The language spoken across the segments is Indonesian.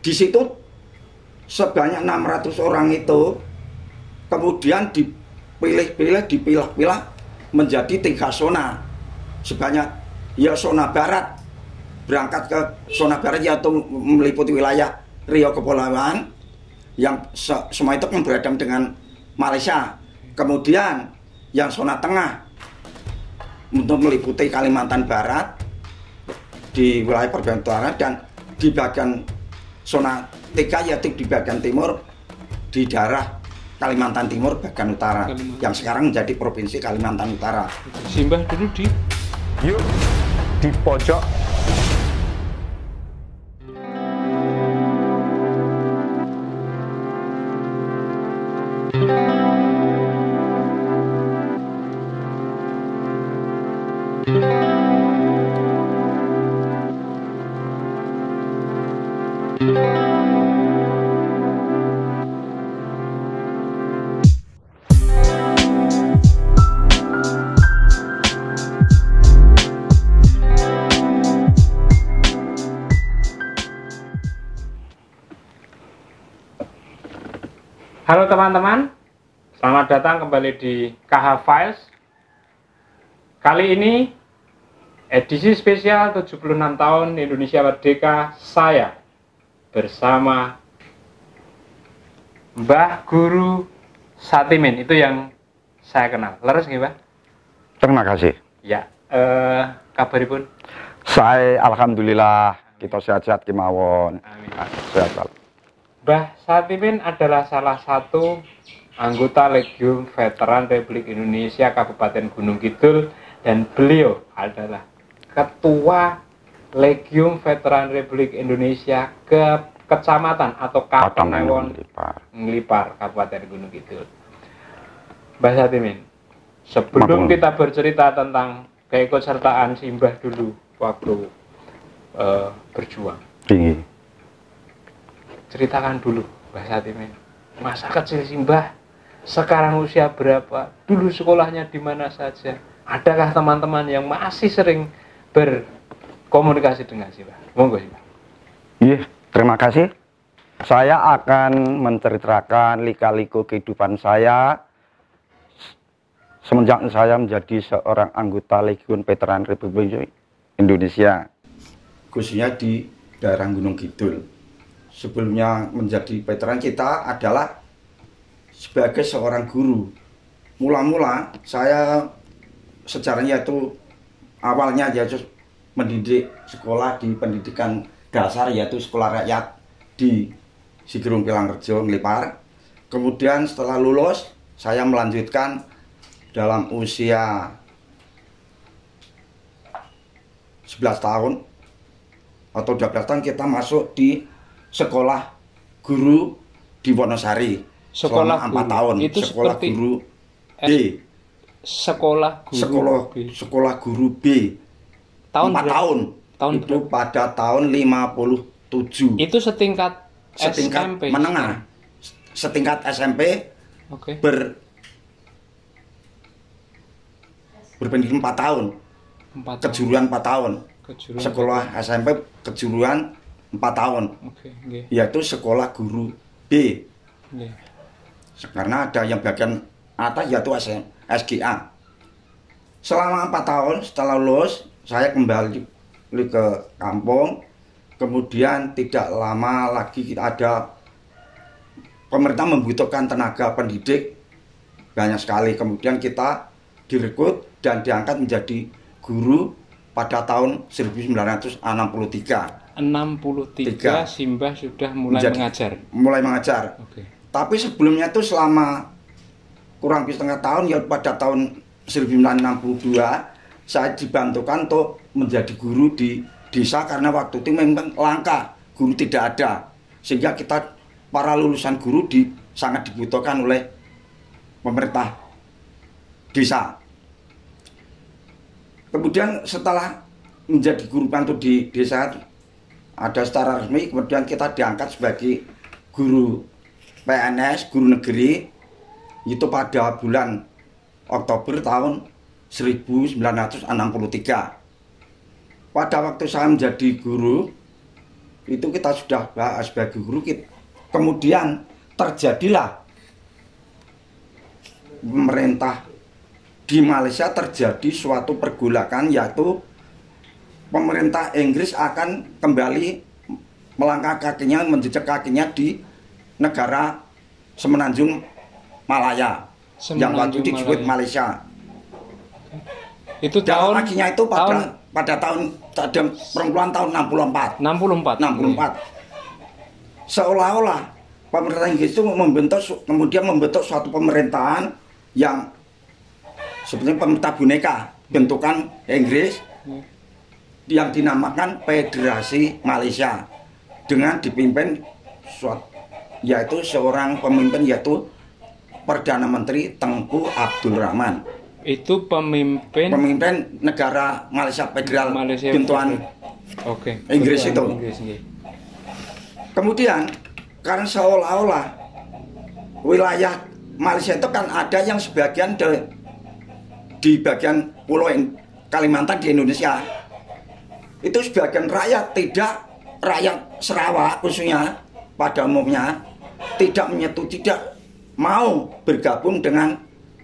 Di situ sebanyak 600 orang itu kemudian dipilah-pilah menjadi 3 zona. Sebanyak ya zona barat, berangkat ke zona barat yaitu meliputi wilayah Riau Kepulauan yang semua itu kan beradab dengan Malaysia. Kemudian yang zona tengah untuk meliputi Kalimantan Barat di wilayah Perbatasan Utara, dan di bagian zona 3 yaitu di bagian timur di daerah Kalimantan Timur bagian utara yang sekarang menjadi Provinsi Kalimantan Utara. Simbah dulu di yuk di pojok. Halo teman-teman, selamat datang kembali di KH Files. Kali ini edisi spesial 76 tahun Indonesia Merdeka, saya bersama Mbah Guru Satimin, itu yang saya kenal. Leres nggih, Mbah? Terima kasih. Ya, kabaripun? Saya alhamdulillah kita sehat-sehat kemawon. Amin. Sehat. Mbah Satimin adalah salah satu anggota Legiun Veteran Republik Indonesia Kabupaten Gunung Kidul, dan beliau adalah Ketua Legiun Veteran Republik Indonesia ke Kecamatan atau Kapanewon Nglipar, Kabupaten Gunung Kidul. Mbah Satimin, sebelum kita bercerita tentang keikutsertaan Simbah dulu waktu berjuang, ceritakan dulu Mbah Satimin, masa kecil Simbah, sekarang usia berapa, dulu sekolahnya di mana saja, adakah teman-teman yang masih sering berkomunikasi dengan Simbah? Monggo Simbah. Iya, terima kasih. Saya akan menceritakan lika-liku kehidupan saya semenjak saya menjadi seorang anggota Legiun Veteran Republik Indonesia, khususnya di daerah Gunung Kidul. Sebelumnya menjadi veteran, kita adalah sebagai seorang guru. Mula-mula saya sejarahnya itu awalnya yaitu mendidik sekolah di pendidikan dasar, yaitu sekolah rakyat di Sigerung Pilangrejo Nglipar. Kemudian setelah lulus saya melanjutkan dalam usia 11 tahun atau 12 tahun kita masuk di sekolah guru di Wonosari. Sekolah selama 4 tahun. Itu sekolah guru B. Sekolah guru B. Tahun 4 tahun. Tahun itu berapa? Pada tahun 57. Itu setingkat SMP, menengah. Setingkat SMP. Oke. Berpendidikan 4 tahun. Kejuruan 4 tahun. Sekolah SMP kejuruan 4 tahun. Yaitu sekolah guru B. Karena ada yang bagian atas yaitu SGA. Selama 4 tahun setelah lulus saya kembali ke kampung. Kemudian tidak lama lagi kita ada pemerintah membutuhkan tenaga pendidik banyak sekali. Kemudian kita direkrut dan diangkat menjadi guru pada tahun 1963. 63 Simbah sudah mulai mengajar. Oke. Tapi sebelumnya itu selama kurang lebih setengah tahun, ya pada tahun 1962 saya dibantukan untuk menjadi guru di desa karena waktu itu memang langka, guru tidak ada. Sehingga kita para lulusan guru sangat dibutuhkan oleh pemerintah desa. Kemudian setelah menjadi guru bantu di desa ada secara resmi, kemudian kita diangkat sebagai guru PNS, guru negeri, itu pada bulan Oktober tahun 1963. Pada waktu saya menjadi guru itu kita sudah bahas sebagai guru. Kemudian terjadilah pemerintah di Malaysia, terjadi suatu pergolakan, yaitu pemerintah Inggris akan kembali melangkah kakinya, menjejak kakinya di negara Semenanjung Malaya yang waktu disebut Malaysia. Itu Dan tahun kakinya itu pada tahun perempuan tahun 64. 64. Seolah-olah pemerintah Inggris itu kemudian membentuk suatu pemerintahan yang sebenarnya pemerintah boneka, bentukan Inggris, yang dinamakan Federasi Malaysia, dengan dipimpin yaitu seorang pemimpin, yaitu Perdana Menteri Tengku Abdul Rahman. Itu pemimpin negara Malaysia Federal, Malaysia bentukan Inggris itu. Kemudian karena seolah-olah wilayah Malaysia itu kan ada yang sebagian di bagian pulau Kalimantan di Indonesia, itu sebagian rakyat Sarawak khususnya pada umumnya tidak menyetujui, tidak mau bergabung dengan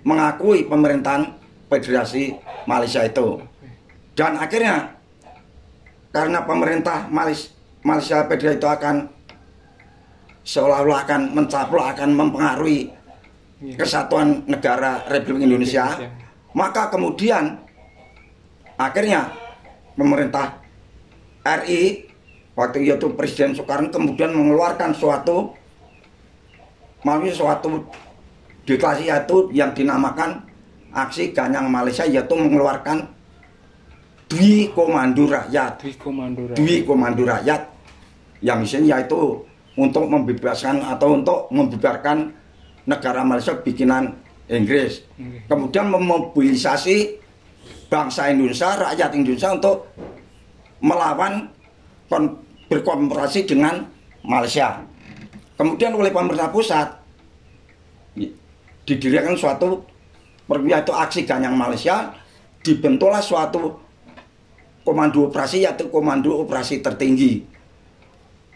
mengakui pemerintahan Federasi Malaysia itu. Dan akhirnya karena pemerintah Malaysia Federasi itu akan seolah-olah akan mencaplok, akan mempengaruhi kesatuan negara Republik Indonesia, maka kemudian akhirnya pemerintah RI waktu itu Presiden Soekarno kemudian mengeluarkan suatu deklarasi, yaitu yang dinamakan Aksi Ganyang Malaysia, yaitu mengeluarkan Dwi Komando Rakyat yang isinya yaitu untuk membebaskan atau untuk membubarkan negara Malaysia bikinan Inggris. Kemudian memobilisasi bangsa Indonesia, rakyat Indonesia untuk melawan, berkonfrontasi dengan Malaysia. Kemudian oleh pemerintah pusat didirikan suatu yaitu Aksi Ganyang Malaysia, dibentuklah suatu komando operasi, yaitu Komando Operasi Tertinggi.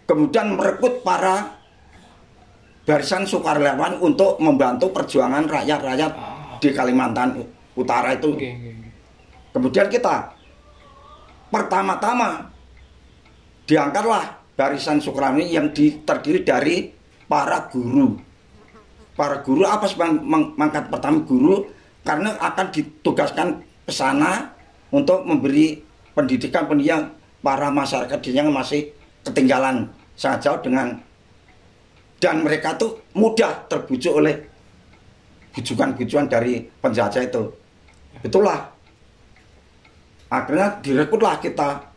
Kemudian merekrut para barisan sukarelawan untuk membantu perjuangan rakyat-rakyat di Kalimantan Utara itu. Kemudian kita pertama-tama diangkatlah barisan sukarelawan yang terdiri dari para guru. Para guru apa sebab mengangkat pertama guru? Karena akan ditugaskan ke sana untuk memberi pendidikan para masyarakat yang masih ketinggalan sangat jauh dan mereka tuh mudah terbujuk oleh bujukan-bujukan dari penjajah itu. Itulah akhirnya direkrutlah kita,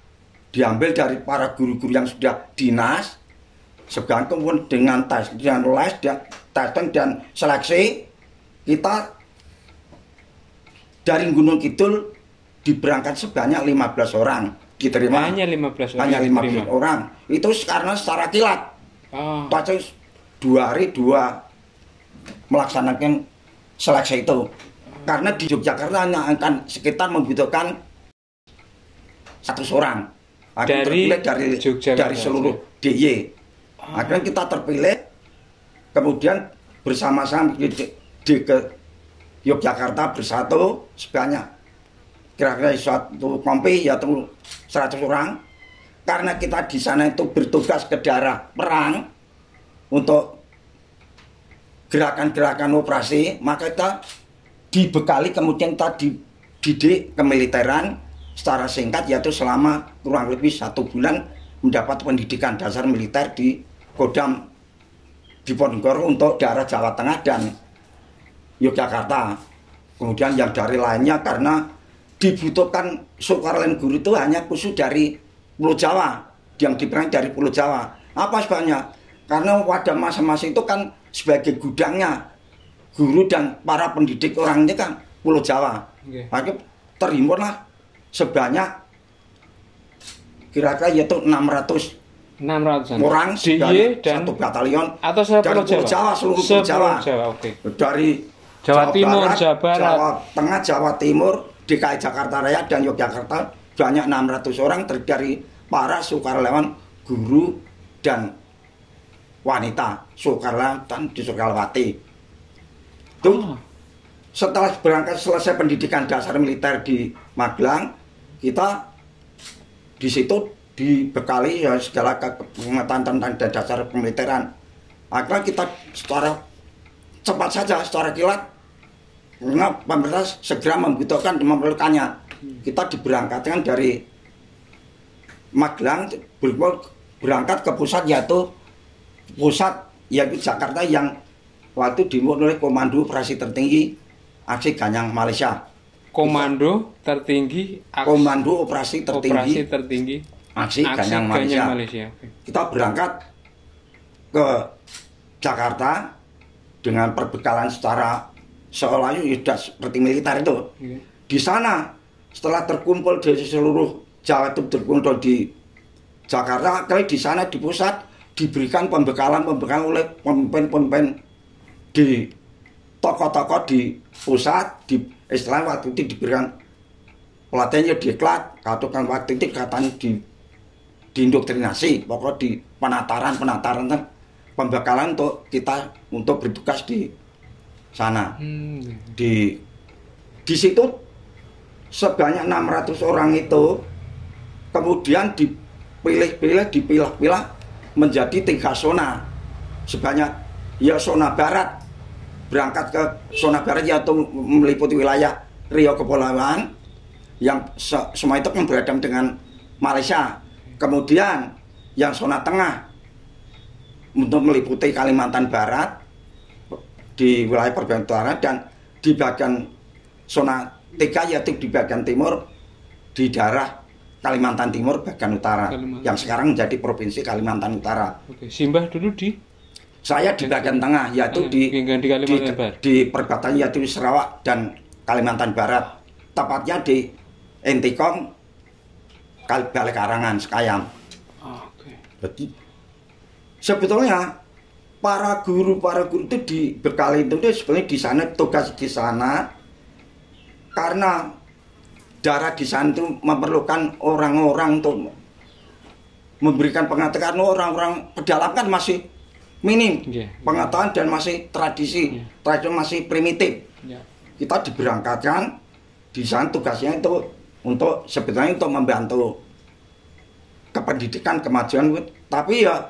diambil dari para guru-guru yang sudah dinas, sekarang kemudian dengan tes, dengan les, testing dan seleksi, kita dari Gunung Kidul diberangkat sebanyak 15 orang diterima. Hanya 15 orang. Itu karena secara kilat. Pasti 2 hari 2 melaksanakan seleksi itu. Karena di Yogyakarta hanya akan sekitar membutuhkan 100 orang. Terpilih dari seluruh DIY. Akhirnya kita terpilih, kemudian bersama-sama di Yogyakarta bersatu sebanyak kira-kira suatu kompi yaitu 100 orang. Karena kita di sana itu bertugas ke daerah perang untuk gerakan-gerakan operasi, maka kita dibekali, kemudian kita dididik kemiliteran secara singkat, yaitu selama kurang lebih 1 bulan mendapat pendidikan dasar militer di Kodam Diponegoro untuk daerah Jawa Tengah dan Yogyakarta. Kemudian yang dari lainnya karena dibutuhkan sukarelawan guru itu hanya khusus dari Pulau Jawa, yang diperangi dari Pulau Jawa. Apa sebabnya? Karena pada masa-masa itu kan sebagai gudangnya guru dan para pendidik orangnya kan Pulau Jawa. Maka terhimpunlah sebanyak kira-kira yaitu 600 orang dari satu batalion atau dari Pulau Jawa, seluruh Pulau Jawa. Dari Jawa Timur, Jawa Barat, Jawa Tengah, Jawa Timur, DKI Jakarta Raya dan Yogyakarta, banyak 600 orang terdiri dari para sukarelawan guru dan wanita di Soekarlawati. Itu setelah berangkat selesai pendidikan dasar militer di Magelang, kita di situ dibekali ya segala pengetahuan tentang dasar pemiliteran. Akhirnya kita secara cepat saja, secara kilat, karena pemerintah segera membutuhkan dan memerlukannya. Kita diberangkatkan dari Magelang berangkat ke pusat yaitu Jakarta yang waktu dimulai oleh Komando Operasi Tertinggi Aksi Ganyang Malaysia. Komando Tertinggi Komando Operasi Tertinggi Aksi Ganyang Malaysia. Kita berangkat ke Jakarta dengan perbekalan secara seolah sudah seperti militer itu. Di sana setelah terkumpul dari seluruh Jawa itu terkumpul di Jakarta, kali di sana di pusat diberikan pembekalan oleh pemimpin-pemimpin di tokoh-tokoh di pusat, di istilah waktu itu diberikan pelatihannya diklat, katakan waktu itu katanya diindoktrinasi, pokok di penataran pembekalan untuk kita untuk bertugas di sana. Di situ sebanyak 600 orang itu kemudian dipilah menjadi 3 zona. Sebanyak ya zona barat, berangkat ke zona barat yaitu meliputi wilayah Riau Kepulauan yang semua itu kan berhadapan dengan Malaysia. Kemudian yang zona tengah untuk meliputi Kalimantan Barat di wilayah Perbatasan Utara, dan di bagian zona 3 yaitu di bagian timur di daerah Kalimantan Timur bagian utara yang sekarang menjadi Provinsi Kalimantan Utara. Oke, Simbah dulu saya di bagian tengah yaitu di perbatasan yaitu Sarawak dan Kalimantan Barat, tepatnya di Entikong, Balekarangan, Sekayam. Jadi sebetulnya para guru itu dibekali itu sebenarnya di sana, tugas di sana karena daerah di sana itu memerlukan orang-orang untuk memberikan pengetahuan. Orang-orang pedalaman kan masih minim pengetahuan dan masih tradisi masih primitif. Kita diberangkatkan di sana, tugasnya itu untuk sebetulnya untuk membantu kependidikan kemajuan, tapi ya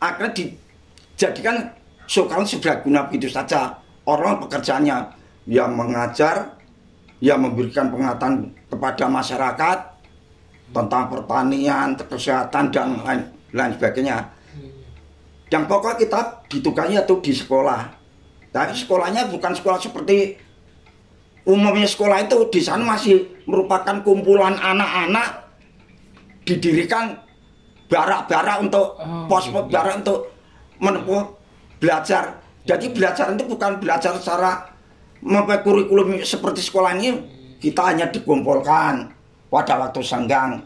akhirnya dijadikan Soekarno sebagai begitu saja. Orang pekerjaannya ya mengajar, ya memberikan pengetahuan kepada masyarakat tentang pertanian, kesehatan dan lain sebagainya. Yang pokok kita ditugasinya tuh di sekolah. Tapi sekolahnya bukan sekolah seperti umumnya sekolah itu. Di sana masih merupakan kumpulan anak-anak, didirikan barak-barak untuk pos-pos barak untuk menempuh belajar. Jadi belajar itu bukan belajar secara kurikulum seperti sekolah ini. Kita hanya dikumpulkan pada waktu senggang.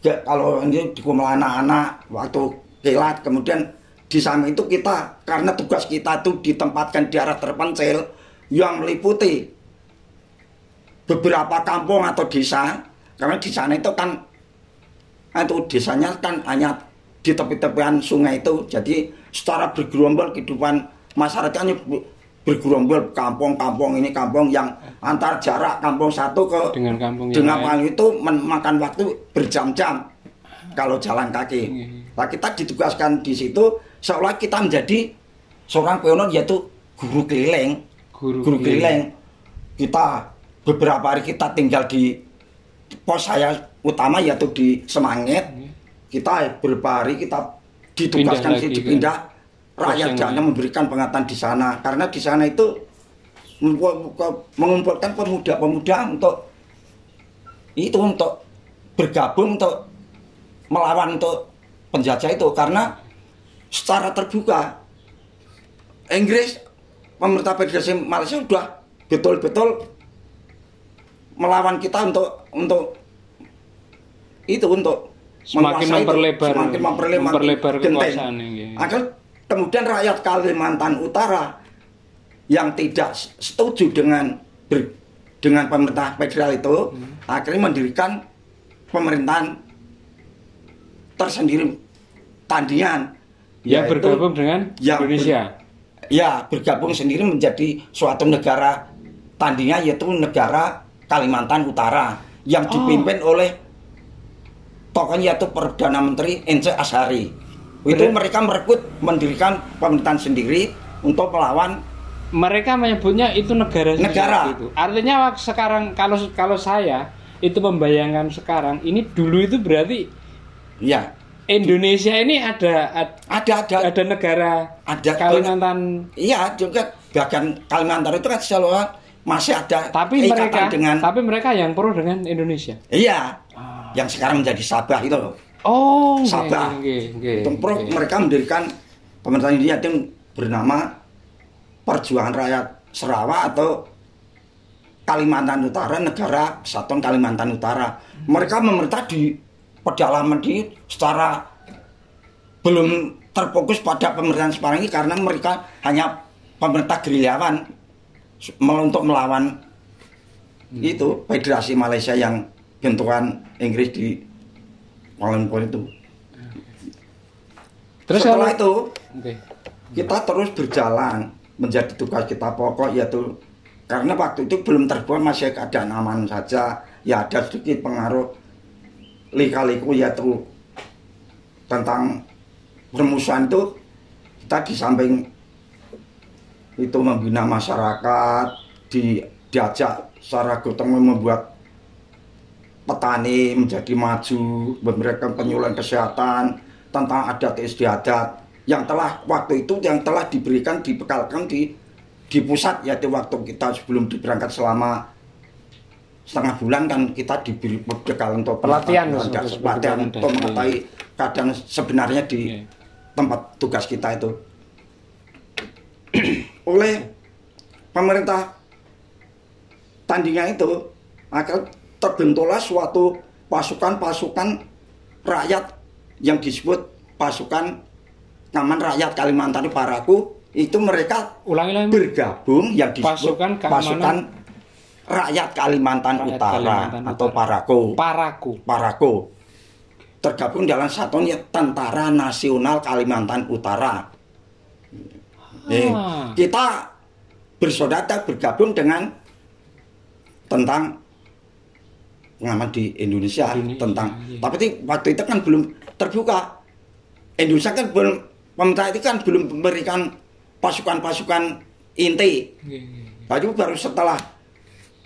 Kalau ini dikumpul anak-anak waktu kilat, kemudian di samping itu kita karena tugas kita itu ditempatkan di arah terpencil yang meliputi beberapa kampung atau desa. Karena di sana itu kan desanya kan hanya di tepi-tepian sungai itu. Jadi secara bergerombol kehidupan masyarakatnya bergerombol, kampung ini kampung yang antar jarak kampung satu ke dengan kampung itu memakan waktu berjam-jam kalau jalan kaki. Nah, kita ditugaskan di situ seolah kita menjadi seorang pionir, yaitu guru keliling. Guru keliling. Kita beberapa hari kita tinggal di pos saya utama yaitu di Semangit. Kita beberapa hari kita ditugaskan dipindah. Rakyat jangan memberikan pengetahuan di sana, karena di sana itu mengumpulkan pemuda-pemuda untuk bergabung untuk melawan untuk penjajah itu. Karena secara terbuka Inggris, pemerintah Federasi Malaysia sudah betul-betul melawan kita untuk semakin memperlebar kekuasaan ini. Kemudian rakyat Kalimantan Utara yang tidak setuju dengan pemerintah federal itu akhirnya mendirikan pemerintahan tersendiri tandingan yang yaitu bergabung dengan Indonesia. Bergabung sendiri menjadi suatu negara tandingan, yaitu negara Kalimantan Utara yang dipimpin oleh tokohnya yaitu Perdana Menteri Ence Ashari. Itu mereka merekrut mendirikan pemerintahan sendiri untuk melawan. Mereka menyebutnya itu negara. Itu. Artinya sekarang kalau saya itu membayangkan sekarang ini dulu itu berarti ya Indonesia ini ada negara, ada Kalimantan. Iya, juga bagian Kalimantan itu kan selalu masih ada tapi mereka yang pro dengan Indonesia. Iya. Yang sekarang menjadi Sabah itu loh. Oh, Sabah. Itu pro mereka mendirikan pemerintahan Indonesia yang bernama Perjuangan Rakyat Sarawak atau Kalimantan Utara, Negara Kesatuan Kalimantan Utara. Mereka memerintah di pedalaman di secara belum terfokus pada pemerintahan sekarang ini karena mereka hanya pemerintah gerilyawan untuk melawan itu Federasi Malaysia yang bentukan Inggris di Kuala Lumpur itu. Terus setelah itu kita terus berjalan menjadi tugas kita pokok yaitu karena waktu itu belum terbuat masih keadaan aman saja, ya ada sedikit pengaruh lika-liku yaitu tentang permusuhan itu. Kita di samping itu membina masyarakat, diajak secara gotong membuat petani menjadi maju, memberikan penyuluhan kesehatan tentang adat istiadat yang telah waktu itu yang telah diberikan dibekalkan di pusat, yaitu waktu kita sebelum berangkat selama setengah bulan kan kita diberi bekal untuk pelatihan untuk mengetahui keadaan sebenarnya di tempat tugas kita itu. Oleh pemerintah tandingan itu maka terbentuklah suatu pasukan rakyat yang disebut pasukan Taman Rakyat Kalimantan Paraku. Itu mereka bergabung yang disebut pasukan Rakyat Kalimantan Utara atau Paraku. Tergabung dalam satuan Tentara Nasional Kalimantan Utara. Kita bersaudara bergabung dengan tentang pengaman di Indonesia tentang. Tapi waktu itu kan belum terbuka. Indonesia kan belum, pemerintah itu kan belum memberikan pasukan-pasukan inti. Baru setelah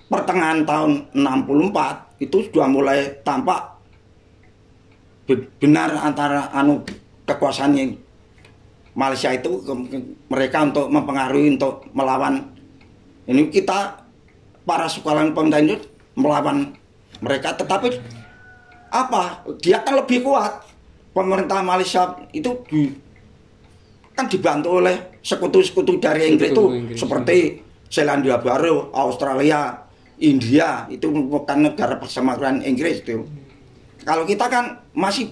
pertengahan tahun 64 itu sudah mulai tampak benar antara kekuasaan Malaysia itu mereka untuk mempengaruhi untuk melawan ini kita para sukarelawan pemerintah itu melawan mereka, tetapi dia kan lebih kuat. Pemerintah Malaysia itu kan dibantu oleh sekutu-sekutu dari Inggris itu seperti Selandia Baru, Australia, India, itu bukan negara persemakmuran Inggris itu. Kalau kita kan masih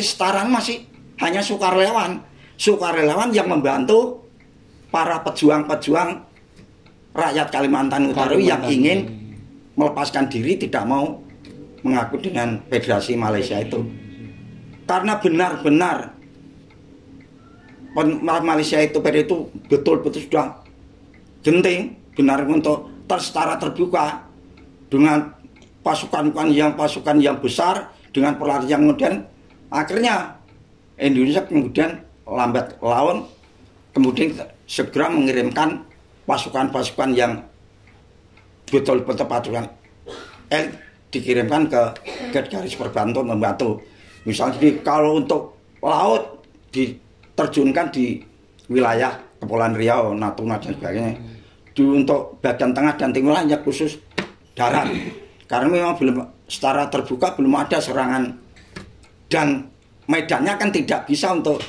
setara, masih hanya sukarelawan yang membantu para pejuang-pejuang rakyat Kalimantan Utara yang ingin melepaskan diri, tidak mau mengaku dengan Federasi Malaysia itu. Karena benar-benar Malaysia itu pada itu betul-betul sudah genting, benar untuk secara terbuka dengan pasukan yang besar dengan peralatan yang modern. Akhirnya Indonesia kemudian lambat laun kemudian segera mengirimkan pasukan-pasukan yang betul-betul pasukan dikirimkan ke garis perbantuan membantu. Misalnya kalau untuk laut diterjunkan di wilayah Kepulauan Riau, Natuna dan sebagainya. Untuk bagian tengah dan timur hanya khusus darat. Karena memang belum secara terbuka belum ada serangan dan medannya kan tidak bisa untuk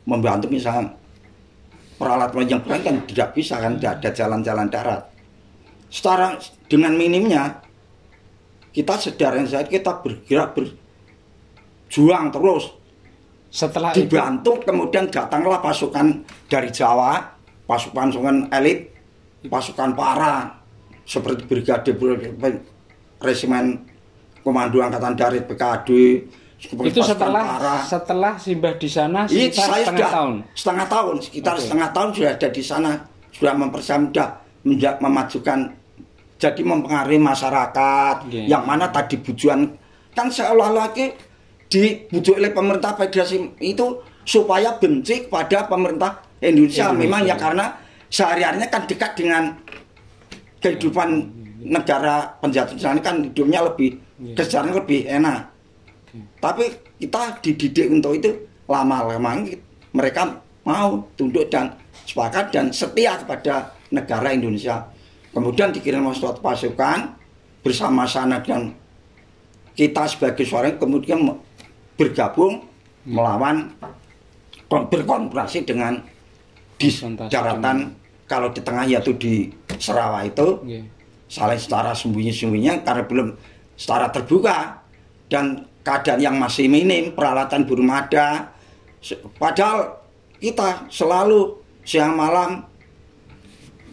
membantu misalnya peralatan yang berat kan tidak bisa kan, tidak ada jalan-jalan darat. Setara dengan minimnya kita kita bergerak berjuang terus. Setelah dibantu kemudian datanglah pasukan dari Jawa, pasukan elit, pasukan para seperti Brigade Resimen Komando Angkatan Darat PKD, sebagai Itu pasukan para. setelah Simbah di sana sekitar Saya setengah tahun. Setengah tahun, sekitar Oke. setengah tahun sudah ada di sana, sudah memajukan, jadi mempengaruhi masyarakat. Oke. Yang mana tadi bujuan kan seolah-olah dibujuk oleh pemerintah federasi itu supaya benci kepada pemerintah Indonesia. Memang ya karena sehari-harinya kan dekat dengan kehidupan negara penjajah sana, kan hidupnya lebih kesejahteraannya lebih enak. Tapi kita dididik untuk itu, lama-lama mereka mau tunduk dan sepakat dan setia kepada negara Indonesia. Kemudian dikirim suatu pasukan bersama sana dan kita sebagai suara kemudian bergabung melawan, berkonfrontasi dengan di daratan, kalau di tengah yaitu di Sarawak itu saling secara sembunyi-sembunyinya karena belum secara terbuka dan keadaan yang masih minim, peralatan belum ada. Padahal kita selalu siang malam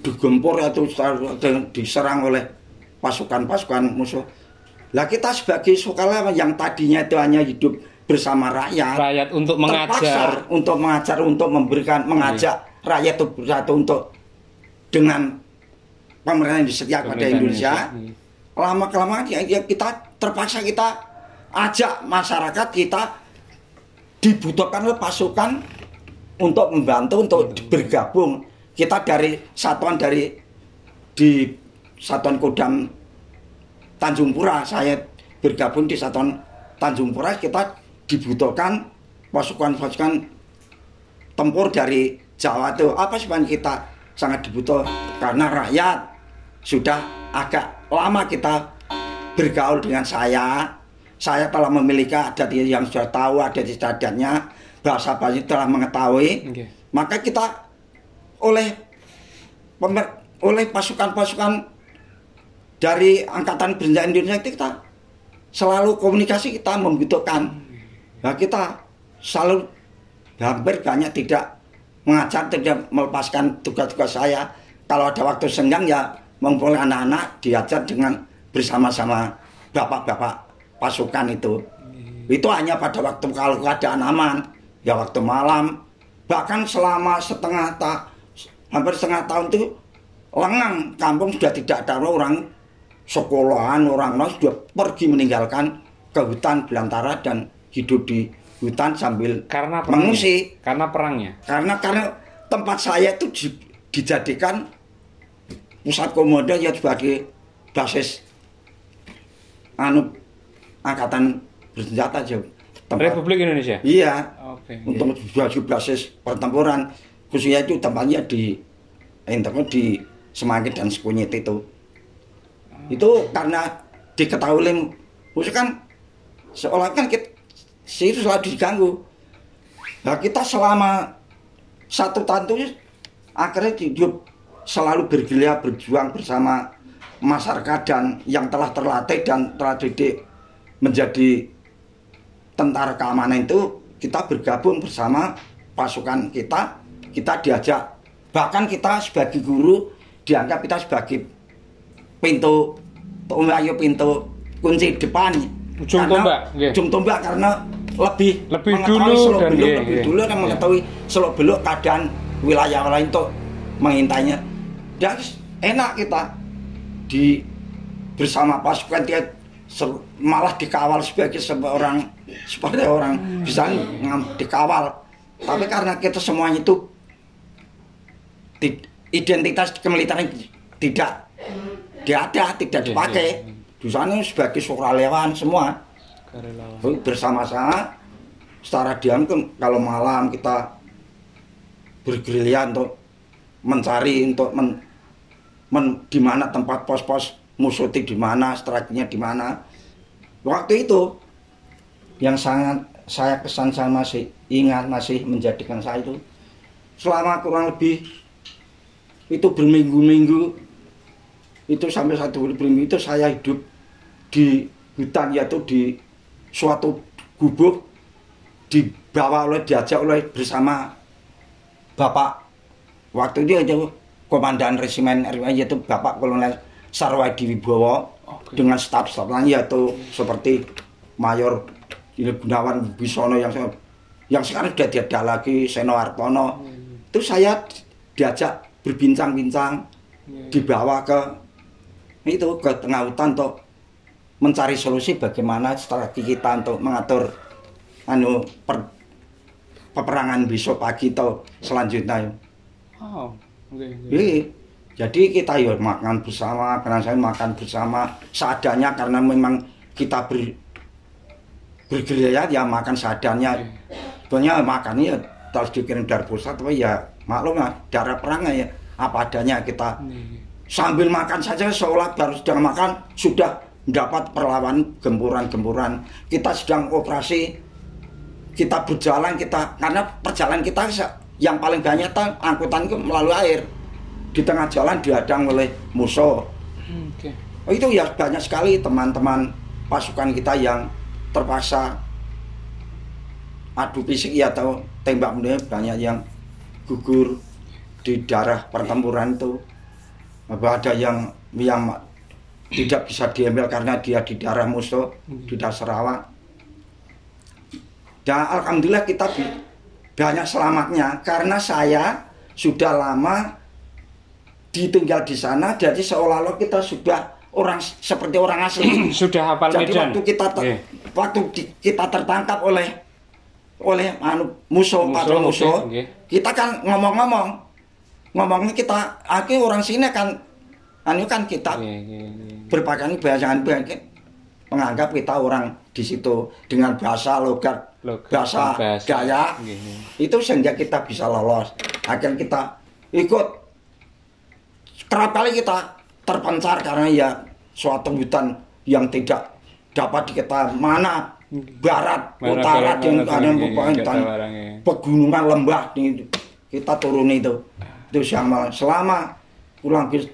digempur atau diserang oleh pasukan-pasukan musuh. Lah kita sebagai sukarelawan yang tadinya itu hanya hidup bersama rakyat untuk mengajar, untuk memberikan, mengajak rakyat itu bersatu untuk dengan pemerintah yang setia kepada Indonesia. Lama-kelamaan ya kita terpaksa kita ajak masyarakat kita dibutuhkan oleh pasukan untuk membantu, untuk bergabung. Kita dari Satuan Kodam Tanjung Pura, saya bergabung di Satuan Tanjung Pura, kita dibutuhkan pasukan-pasukan tempur dari Jawa itu. Apa sebabnya kita sangat dibutuhkan? Karena rakyat sudah agak lama kita bergaul dengan saya telah memiliki adat yang sudah tahu adat istiadatnya, bahasa-bahasa telah mengetahui. Maka kita oleh pasukan-pasukan dari Angkatan Bersenjata Indonesia itu kita selalu komunikasi, kita membutuhkan. Nah, kita selalu hampir banyak tidak mengajar, tidak melepaskan tugas-tugas saya. Kalau ada waktu senggang ya mengumpulkan anak-anak diajar dengan bersama-sama bapak-bapak pasukan itu. Itu hanya pada waktu kalau keadaan aman, ya waktu malam. Bahkan selama hampir setengah tahun itu lengang, kampung sudah tidak ada orang sekolahan, orang sudah pergi meninggalkan ke hutan belantara dan hidup di hutan sambil mengungsi. Karena perangnya. Karena tempat saya itu dijadikan pusat komando ya sebagai basis Angkatan Bersenjata Republik Indonesia. Iya. Untuk basis pertempuran, khususnya itu tempatnya di Semangit dan Sekunyit itu. Itu karena diketahui musuh kan seolah kan itu selalu diganggu. Nah, kita selama 1 tahun itu akhirnya hidup selalu bergerilya, berjuang bersama masyarakat dan yang telah terlatih dan telah didik menjadi tentara keamanan itu. Kita bergabung bersama pasukan kita diajak, bahkan kita sebagai guru dianggap kita sebagai pintu kunci depan, ujung tombak karena lebih dulu dan mengetahui seluk-beluk keadaan wilayah lain untuk mengintainya. Dan enak kita bersama pasukan dia malah dikawal sebagai orang bisa dikawal. Tapi karena kita semuanya itu identitas kemiliteran tidak dipakai. Di sana sebagai sukarelawan semua bersama-sama secara diam. Kalau malam kita bergerilya untuk mencari di mana tempat pos-pos musuh di mana, strateginya di mana. Waktu itu yang sangat saya kesan, saya masih ingat, masih menjadikan saya itu selama kurang lebih itu berminggu-minggu itu sampai 1 bulan itu saya hidup di hutan, yaitu di suatu gubuk diajak bersama Bapak waktu itu Komandan Resimen RW, yaitu Bapak Kolonel Sarwadi Wibowo dengan staf-stafnya, yaitu seperti Mayor Gunawan Wibisono yang sekarang sudah tiada lagi, Seno Hartono. Itu saya diajak berbincang-bincang, dibawa ke tengah hutan untuk mencari solusi bagaimana strategi kita untuk mengatur peperangan besok pagi atau selanjutnya. Oh, okay. Jadi kita ya makan bersama, karena saya makan bersama seadanya karena memang kita bergerilya ya makan seadanya. Sebenarnya makannya harus dikirim dari pusat, tapi ya maklum lah darah perangnya ya apa adanya kita sambil makan saja seolah baru sedang makan sudah mendapat perlawanan gempuran-gempuran. Kita sedang operasi, kita berjalan karena perjalanan kita yang paling banyak angkutan itu melalui air. Di tengah jalan dihadang oleh musuh. Itu ya banyak sekali teman-teman pasukan kita yang terpaksa adu fisik ya atau tembak menembak, banyak yang gugur di daerah pertempuran itu. Ada yang tidak bisa diambil karena dia di daerah musuh, di daerah Sarawak. Dan alhamdulillah kita banyak selamatnya karena saya sudah lama ditinggal di sana, jadi seolah-olah kita sudah seperti orang asli. Sudah hafal jadi medan. Waktu kita tertangkap oleh musuh, kita kan ngomongnya kita, orang sini kan kita berpakaian bahasa menganggap kita orang di situ dengan bahasa logat bahasa Dayak. Itu sehingga kita bisa lolos. Akhirnya kita ikut. Kerap kali kita terpencar karena ya suatu hutan yang tidak dapat diketahui mana barat, utara, dan pegunungan lembah kita turun itu selama kurang lebih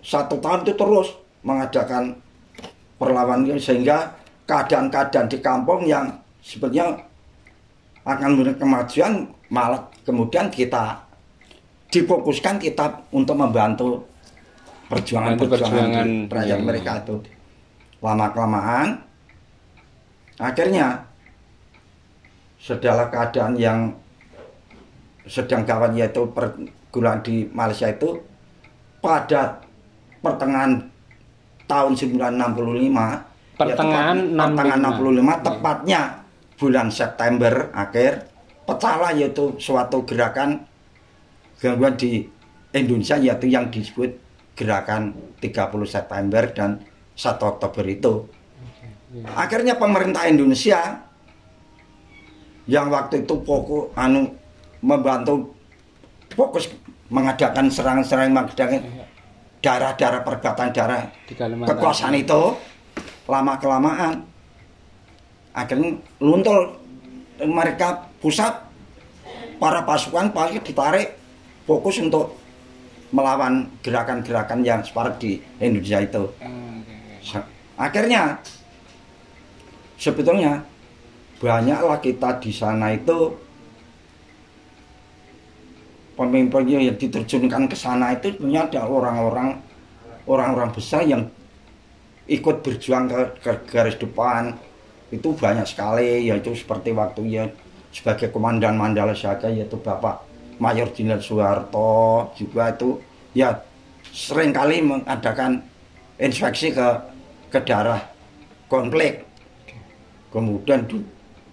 1 tahun itu terus mengadakan perlawanan sehingga keadaan-keadaan di kampung yang sebenarnya akan memberikan kemajuan malah kemudian kita difokuskan kita untuk membantu perjuangan rakyat mereka itu. Lama-kelamaan akhirnya setelah keadaan yang sedang gawat yaitu perguruan di Malaysia itu pada pertengahan tahun 1965 pertengahan 65 tepatnya bulan September akhir pecahlah yaitu suatu gerakan gangguan di Indonesia yaitu yang disebut gerakan 30 September dan 1 Oktober itu. Akhirnya pemerintah Indonesia yang waktu itu membantu fokus mengadakan serangan-serangan mengadakan daerah-daerah perbatasan daerah kekuasaan itu lama-kelamaan akhirnya luntur mereka pusat para pasukan pasti ditarik fokus untuk melawan gerakan-gerakan yang separah di Indonesia itu. Akhirnya sebetulnya banyaklah kita di sana itu pemimpinnya yang diterjunkan ke sana itu sebenarnya ada orang-orang besar yang ikut berjuang ke garis depan itu banyak sekali, yaitu seperti waktu ya sebagai komandan Mandala Saka yaitu Bapak Mayor Jenderal Soeharto juga itu ya seringkali mengadakan inspeksi ke daerah konflik. Kemudian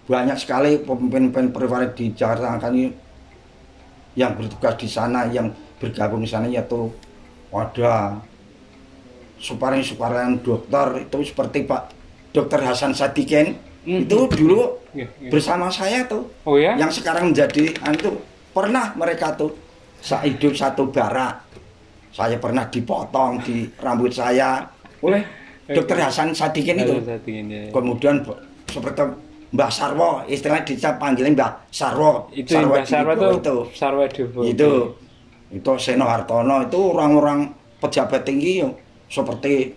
banyak sekali pemimpin perwira di Jakarta ini yang bertugas di sana, yang bergabung di sana yaitu ada suparlan dokter itu seperti Pak Dr. Hasan Sadikin itu dulu bersama saya tuh. Oh ya? Yang sekarang menjadi itu pernah mereka tuh hidup satu barak. Saya pernah dipotong di rambut saya oleh Dr. Hasan Sadikin itu. Kemudian seperti Mbah Sarwo, istilahnya dia panggilnya Mbah Sarwo. Itu Mbah Sarwo itu Sarwo itu Seno Hartono itu orang-orang pejabat tinggi yo, seperti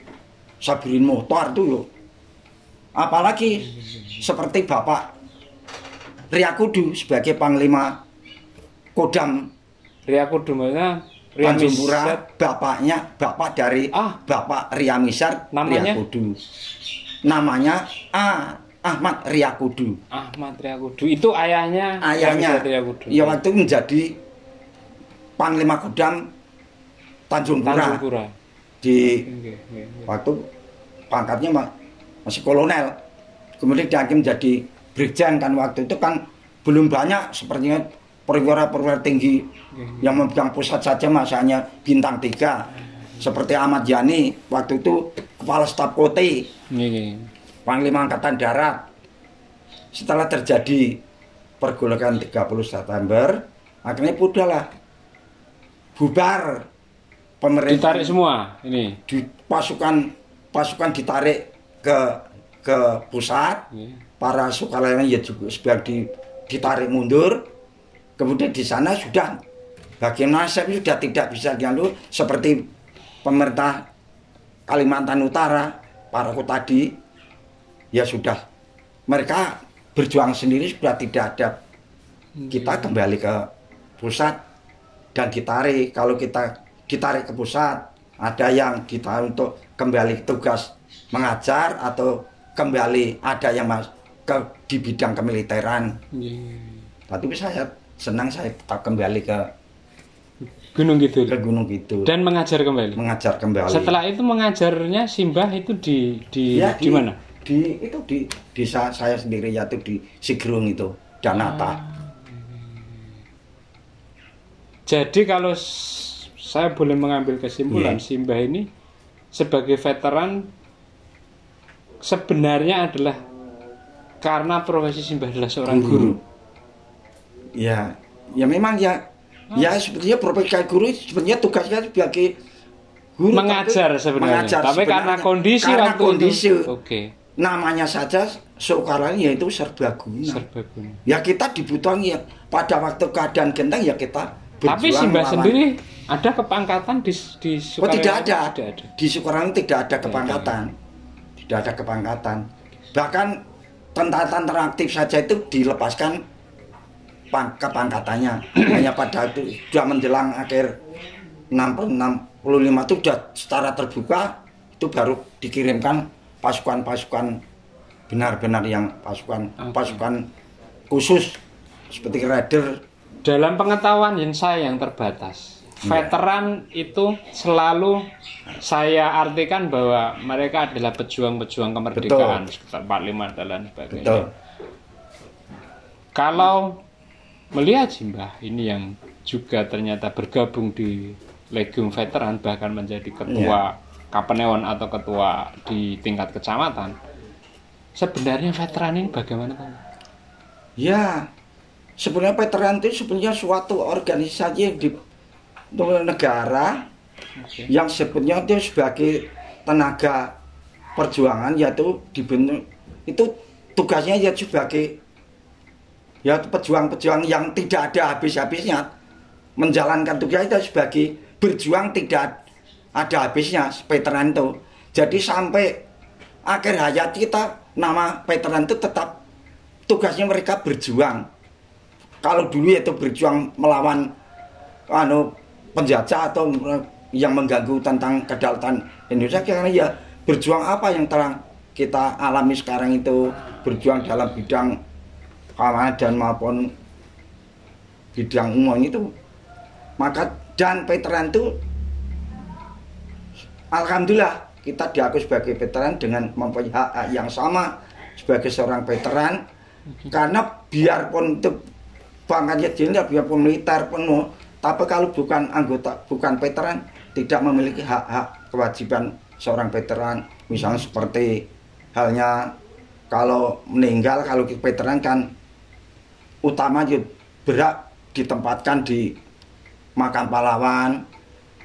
Sabirin Muhtar itu yo. Apalagi seperti Bapak Riyakudu sebagai Panglima Kodam Riyakudu mana? Tanjung Pura, bapak dari Bapak Riamisar Riyakudu. Namanya Ahmad Riyakudu. Ahmad Riyakudu itu ayahnya Riyakudu. Ya waktu menjadi Panglima Kodam Tanjung Pura. Di waktu pangkatnya masih kolonel. Kemudian diangkat menjadi brigjen kan, waktu itu kan belum banyak sepertinya perwira-perwira tinggi yang memegang pusat saja masanya bintang 3. Seperti Ahmad Yani waktu itu kepala staf Kote. Panglima Angkatan Darat. Setelah terjadi pergolakan 30 September, akhirnya udahlah bubar pemerintah. Ditarik semua ini. Pasukan ditarik ke pusat. Para sukarelawan ya juga sebagai ditarik mundur. Kemudian di sana sudah bagian nasib sudah tidak bisa dilalu seperti pemerintah Kalimantan Utara, Paraku tadi ya sudah mereka berjuang sendiri, sudah tidak ada. Kita kembali ke pusat dan ditarik. Kalau kita ditarik ke pusat, ada yang kita untuk kembali tugas mengajar atau kembali ada yang di bidang kemiliteran. Tapi saya senang saya tetap kembali ke Gunung Kidul. Ke Gunung Kidul. Dan mengajar kembali. Mengajar kembali. Setelah itu mengajarnya Simbah itu di mana? Di desa saya sendiri, yaitu di Sigrung itu, Danata. Jadi kalau saya boleh mengambil kesimpulan, Simbah ini sebagai veteran sebenarnya adalah karena profesi Simbah adalah seorang guru. Ya memang ya sebenarnya profesi guru sebenarnya tugasnya sebagai guru mengajar sebenarnya. Tapi karena kondisi waktu itu. Oke. Namanya saja sekarang yaitu serbaguna. Ya kita dibutuhkan ya pada waktu keadaan genting ya kita berjuang. Tapi Simbah sendiri ada kepangkatan di Sukarelawan? Oh tidak ada. Di Sukarelawan tidak ada kepangkatan. Tidak ada kepangkatan. Bahkan tentara aktif saja itu dilepaskan kepangkatannya. Hanya pada itu sudah menjelang akhir 65 itu sudah secara terbuka itu baru dikirimkan pasukan-pasukan benar-benar yang pasukan khusus seperti raider. Dalam pengetahuan saya yang terbatas, veteran itu selalu saya artikan bahwa mereka adalah pejuang-pejuang kemerdekaan, sekitar 45 dan lain sebagainya. Betul. Kalau melihat Simbah ini yang juga ternyata bergabung di Legiun Veteran, bahkan menjadi ketua Kapanewon atau ketua di tingkat kecamatan, sebenarnya veteran ini bagaimana Pak? Ya, sebenarnya veteran itu sebenarnya suatu organisasi di negara yang sebenarnya itu sebagai tenaga perjuangan, yaitu dibentuk itu tugasnya ya sebagai pejuang-pejuang yang tidak ada habis-habisnya, menjalankan tugasnya sebagai berjuang tidak ada habisnya veteran itu. Jadi sampai akhir hayat kita nama veteran itu tetap tugasnya mereka berjuang. Kalau dulu itu berjuang melawan penjajah atau yang mengganggu tentang kedaulatan Indonesia, karena ya berjuang apa yang telah kita alami sekarang itu, berjuang dalam bidang keamanan maupun bidang umum itu. Maka dan veteran itu alhamdulillah kita diakui sebagai veteran dengan mempunyai hak yang sama sebagai seorang veteran. Karena biarpun itu pangkatnya jenderal, biarpun militer penuh, tapi kalau bukan anggota, bukan veteran, tidak memiliki hak-hak kewajiban seorang veteran. Misalnya seperti halnya kalau meninggal, kalau veteran kan utama berhak ditempatkan di makam pahlawan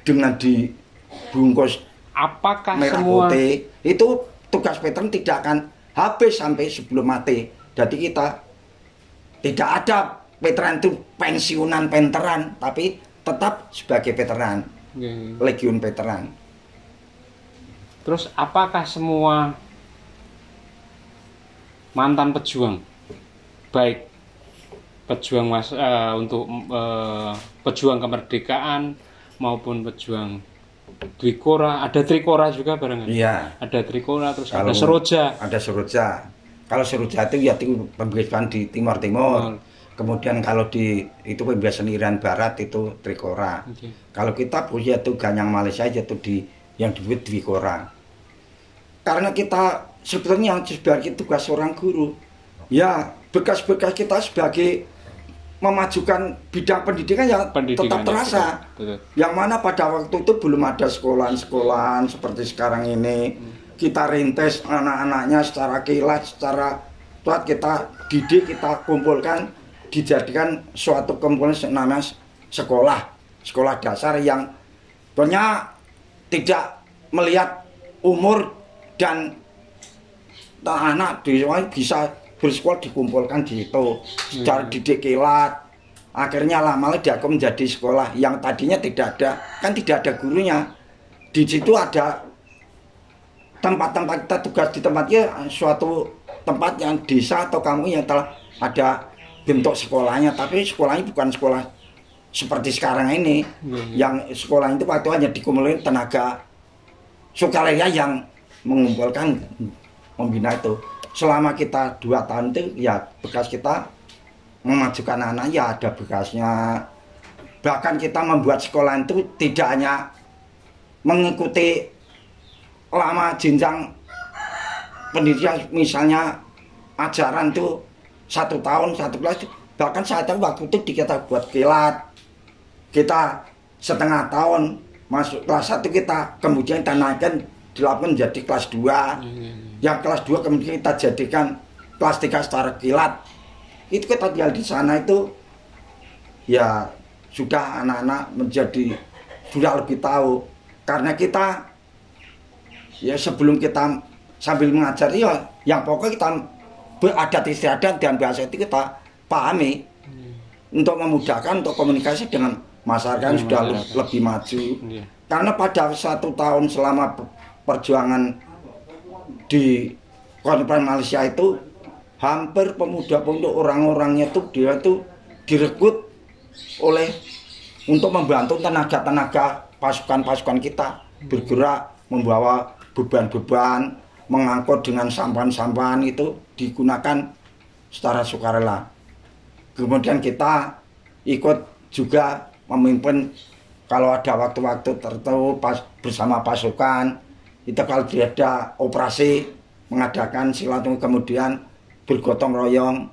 dengan dibungkus apakah merah semua putih. Itu tugas veteran tidak akan habis sampai sebelum mati. Jadi kita tidak ada veteran itu pensiunan veteran, tapi tetap sebagai veteran, Legiun Veteran. Terus apakah semua mantan pejuang, baik pejuang untuk pejuang kemerdekaan maupun pejuang Dwikora, ada Trikora juga barangkali? Iya. Ada Trikora, terus kalau ada Seroja. Ada Seroja. Kalau Seroja itu ya pembebasan di Timur Timur. Kemudian kalau di itu pembebasan Irian Barat itu Trikora. Kalau kita punya itu Ganyang Malaysia itu yang disebut Dwikora. Karena kita sebetulnya sebagai tugas seorang guru, ya bekas-bekas kita sebagai memajukan bidang pendidikan ya tetap terasa. Betul. Yang mana pada waktu itu belum ada sekolahan-sekolahan seperti sekarang ini. Kita rintis anak-anaknya secara kilat, secara kuat kita didik, kita kumpulkan, dijadikan suatu kumpulan namanya sekolah dasar yang banyak tidak melihat umur dan anak bisa bersekolah dikumpulkan di situ secara didik kilat. Akhirnya lama-lama diaku menjadi sekolah yang tadinya tidak ada gurunya. Di situ ada tempat-tempat kita tugas di tempatnya suatu tempat yang desa atau kampung yang telah ada bentuk sekolahnya, tapi sekolahnya bukan sekolah seperti sekarang ini. Yang sekolah itu waktu hanya dikumpulkan tenaga sukarela yang mengumpulkan membina itu. Selama kita 2 tahun itu ya bekas kita memajukan anak ya ada bekasnya. Bahkan kita membuat sekolah itu tidak hanya mengikuti lama jenjang pendidikan, misalnya ajaran itu 1 tahun 1 kelas, bahkan saat itu waktu itu kita buat kilat, kita setengah tahun masuk kelas 1 kita kemudian kita naikkan dilakukan menjadi kelas 2. Yang kelas 2 kemudian kita jadikan kelas 3 secara kilat. Itu kita tinggal di sana itu ya sudah anak-anak menjadi sudah lebih tahu, karena kita ya sebelum kita sambil mengajar ya yang pokok kita beradat istiadat dan bahasa itu kita pahami untuk memudahkan untuk komunikasi dengan masyarakat sudah lebih maju. Karena pada 1 tahun selama perjuangan di Konferensi Malaysia itu hampir pemuda-pemuda orang-orangnya itu dia itu direkrut oleh untuk membantu tenaga-tenaga pasukan-pasukan kita bergerak membawa beban-beban, mengangkut dengan sampan-sampan itu digunakan secara sukarela. Kemudian kita ikut juga memimpin kalau ada waktu-waktu tertentu bersama pasukan. Itu kalau ada operasi mengadakan silaturahmi, kemudian bergotong royong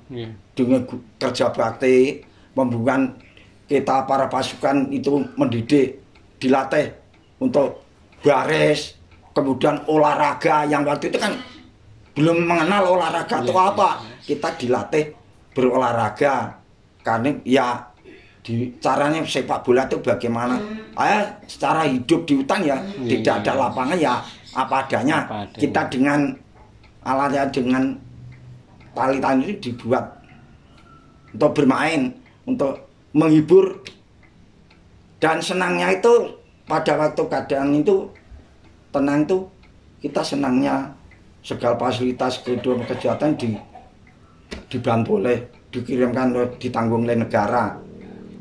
dengan kerja bakti, membuat kita para pasukan itu mendidik, dilatih untuk baris. Kemudian olahraga yang waktu itu kan belum mengenal olahraga atau apa, kita dilatih berolahraga karena ya caranya sepak bola itu bagaimana secara hidup di hutan ya tidak ada lapangan ya apa adanya. Kita dengan alatnya dengan tali-tali itu dibuat untuk bermain, untuk menghibur, dan senangnya itu pada waktu keadaan itu tenang itu kita senangnya segala fasilitas kehidupan kesehatan dibantu oleh dikirimkan ditanggung oleh negara.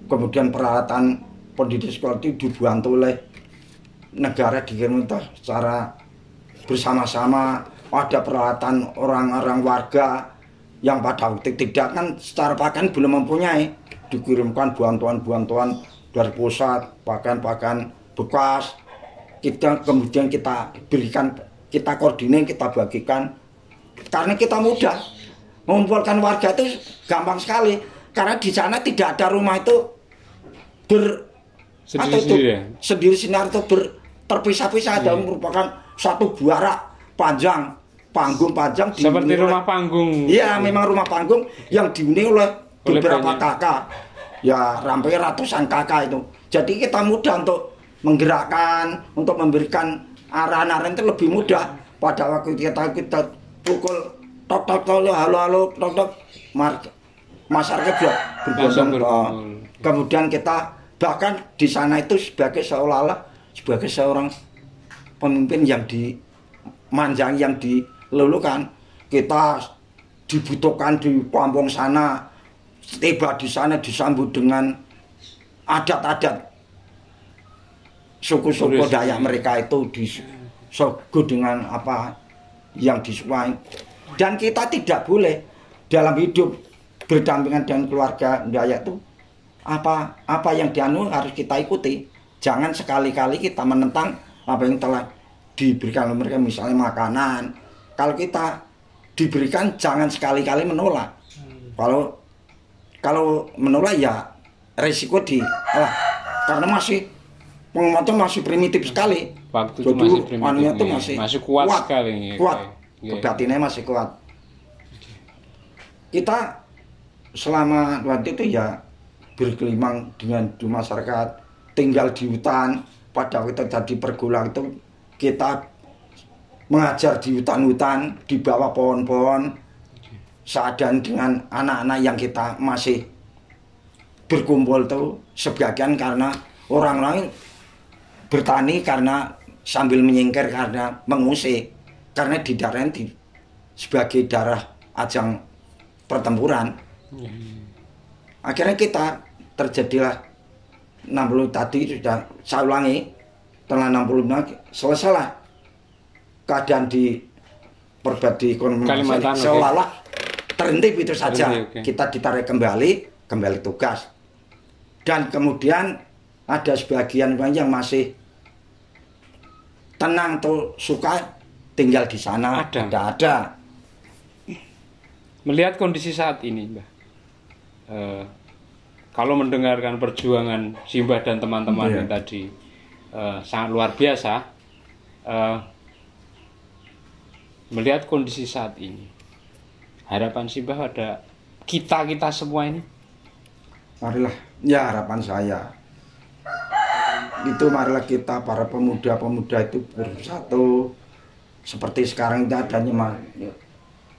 Kemudian peralatan pendidik sekolah itu dibantu oleh negara, dikirim secara bersama-sama. Ada peralatan orang-orang warga yang pada waktu tidak kan secara pakaian belum mempunyai, dikirimkan bantuan-bantuan dari pusat, pakaian-pakaian bekas. Kemudian kita berikan, kita koordinir, kita bagikan. Karena kita mudah mengumpulkan warga itu gampang sekali. Karena di sana tidak ada rumah itu sendiri-sendiri atau terpisah-pisah. Ada merupakan satu buarak panjang, panggung panjang. Seperti rumah panggung. Iya, memang rumah panggung yang dihuni oleh beberapa kakak. Ya, sampai ratusan kakak itu. Jadi kita mudah untuk menggerakkan, untuk memberikan arahan-arahan itu lebih mudah. Pada waktu kita pukul tok halo tok masyarakat juga berbondong. Kemudian kita bahkan di sana itu sebagai seolah-olah sebagai seorang pemimpin yang dimanjang, yang dilulukan. Kita dibutuhkan di kampung sana, tiba di sana disambut dengan adat-adat suku-suku Dayak mereka itu disebut dengan apa yang disukai. Dan kita tidak boleh dalam hidup berdampingan dengan keluarga Dayak itu apa yang dianu harus kita ikuti. Jangan sekali-kali kita menentang apa yang telah diberikan oleh mereka, misalnya makanan. Kalau kita diberikan, jangan sekali-kali menolak. Kalau menolak ya resiko karena penguatan masih primitif sekali. Waktu itu masih primitif, itu masih kuat sekali. Kuat. Kebatinannya masih kuat. Kita selama waktu itu ya bergelimang dengan di masyarakat, tinggal di hutan. Pada kita jadi pergulang itu kita mengajar di hutan-hutan, di bawah pohon-pohon, seadanya dengan anak-anak yang kita masih berkumpul tuh, sebagian karena orang lain bertani karena sambil menyingkir karena mengusik, karena di daerah ini sebagai daerah ajang pertempuran. Akhirnya kita terjadilah 60 tadi sudah saya ulangi, setelah 60 selesailah keadaan di perbadi Kalimantan seolah-olah terhenti itu saja. Okay. Kita ditarik kembali tugas. Dan kemudian ada sebagian yang masih tenang atau suka tinggal di sana. Ada. Melihat kondisi saat ini, Mbah, kalau mendengarkan perjuangan Simbah dan teman-teman yang tadi sangat luar biasa, melihat kondisi saat ini, harapan Simbah pada kita semua ini. Marilah, ya harapan saya itu marilah kita para pemuda-pemuda itu bersatu. Seperti sekarang itu adanya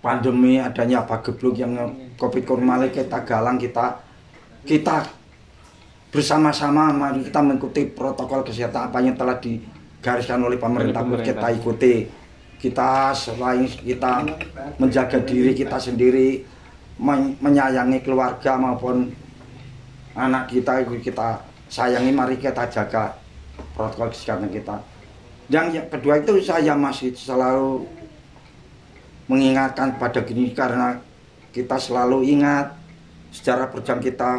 pandemi, adanya geblok yang Covid corona, kita galang, kita bersama-sama mari kita mengikuti protokol kesehatan apa yang telah digariskan oleh pemerintah. Kita ikuti. Kita selain kita menjaga diri kita sendiri, menyayangi keluarga maupun anak kita sayangi, mari kita jaga protokol kesehatan kita. Yang kedua itu saya masih selalu mengingatkan pada gini, karena kita selalu ingat sejarah perjuangan kita,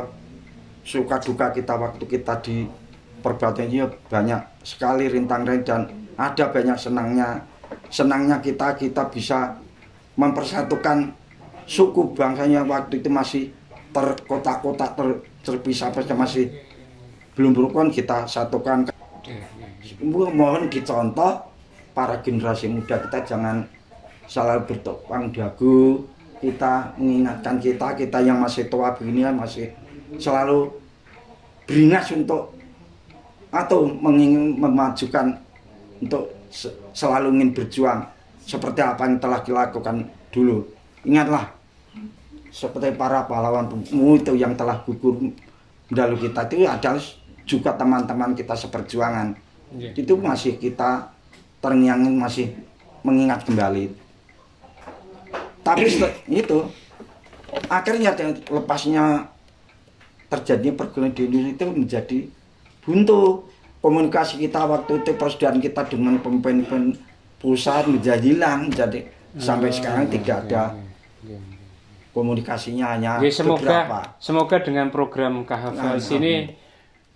suka duka kita waktu kita di perbatasan ini banyak sekali rintang-rintang dan ada banyak senangnya kita bisa mempersatukan suku bangsanya. Waktu itu masih terkotak-kotak, terpisah, masih belum berukun, kita satukan. Mohon dicontoh para generasi muda kita, jangan selalu bertopang dagu. Kita mengingatkan kita yang masih tua begini masih selalu beringas untuk atau memajukan, untuk selalu ingin berjuang seperti apa yang telah dilakukan dulu. Ingatlah seperti para pahlawanmu itu yang telah gugur mendahului kita, itu adalah juga teman-teman kita seperjuangan. Itu masih kita terngiang, masih mengingat kembali. Tapi itu akhirnya lepasnya terjadinya pergaulan di Indonesia itu menjadi buntu. Komunikasi kita waktu itu, persaudaraan kita dengan pemimpin pusat menjadi hilang. Jadi sampai sekarang tidak ada komunikasinya, hanya beberapa. Semoga dengan program KHV sini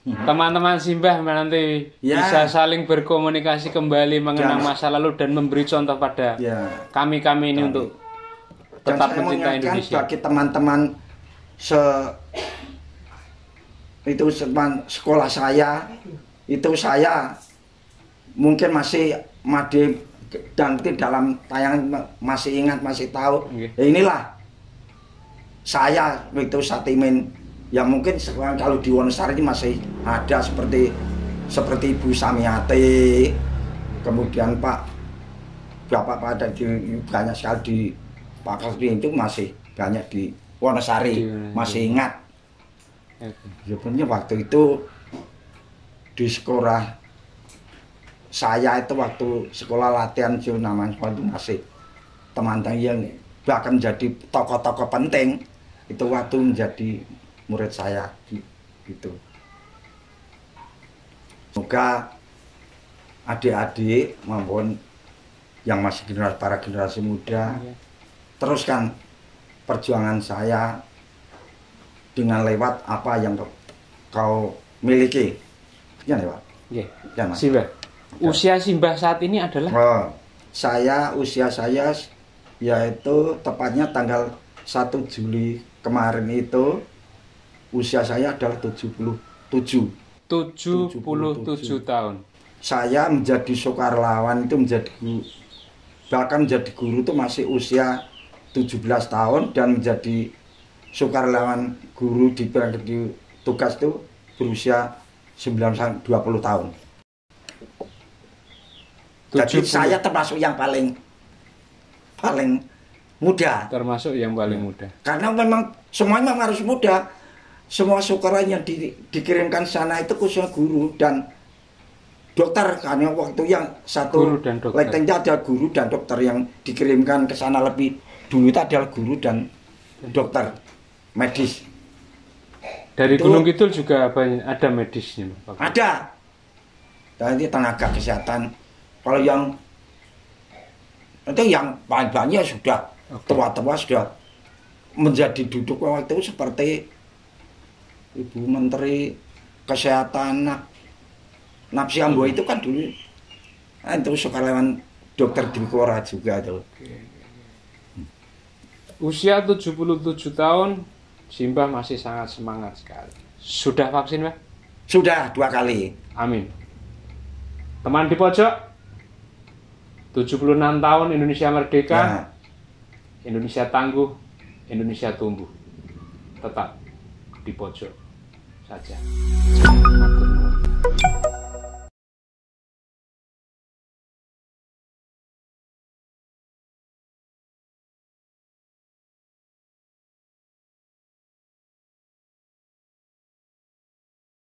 teman-teman Simbah nanti bisa saling berkomunikasi kembali mengenang masa lalu dan memberi contoh pada kami ini untuk tetap mencintai Indonesia. Bagi teman-teman sekolah saya, itu saya mungkin masih dan dalam tayangan masih ingat, masih tahu. Ya inilah saya itu Satimin, yang mungkin sekarang kalau di Wonosari ini masih ada seperti Ibu Samiati, kemudian Bapak ada banyak sekali di Pak Kasbi, itu masih banyak di Wonosari, masih ingat. Sebenarnya waktu itu di sekolah saya itu, waktu sekolah latihan namanya itu masih teman-teman yang bahkan menjadi tokoh-tokoh penting itu waktu menjadi murid saya gitu. Semoga adik-adik maupun yang masih para generasi muda teruskan perjuangan saya dengan lewat apa yang kau miliki. Ya, Pak. Nggih. Ya, Mas. Simbah. Usia Simbah saat ini adalah Oh, usia saya yaitu tepatnya tanggal 1 Juli kemarin itu usia saya adalah 77 tahun. Saya menjadi sukarelawan itu bahkan menjadi guru itu masih usia 17 tahun dan menjadi sukarelawan guru di tugas itu berusia 20 tahun. Jadi saya termasuk yang paling muda. Termasuk yang paling muda. Karena memang semuanya memang harus muda. Semua sukarelawan yang dikirimkan sana itu khususnya guru dan dokter, karena waktu yang satu letengnya ada guru dan dokter yang dikirimkan ke sana lebih dulu itu adalah guru dan dokter medis. Dari itu, Gunung Kidul juga ada medisnya, Pak? Ada. Dan ini tenaga kesehatan. Kalau yang itu yang paling banyak sudah tua-tua sudah menjadi duduk waktu itu seperti Ibu Menteri Kesehatan Napsi Ambo itu kan dulu. Nah, itu sukarelawan dokter di Kora juga tuh. Usia 77 tahun, Simbah masih sangat semangat sekali. Sudah vaksin, Pak? Sudah 2 kali. Amin. Teman di pojok, 76 tahun Indonesia merdeka, Ya. Indonesia tangguh, Indonesia tumbuh. Tetap di pojok saja.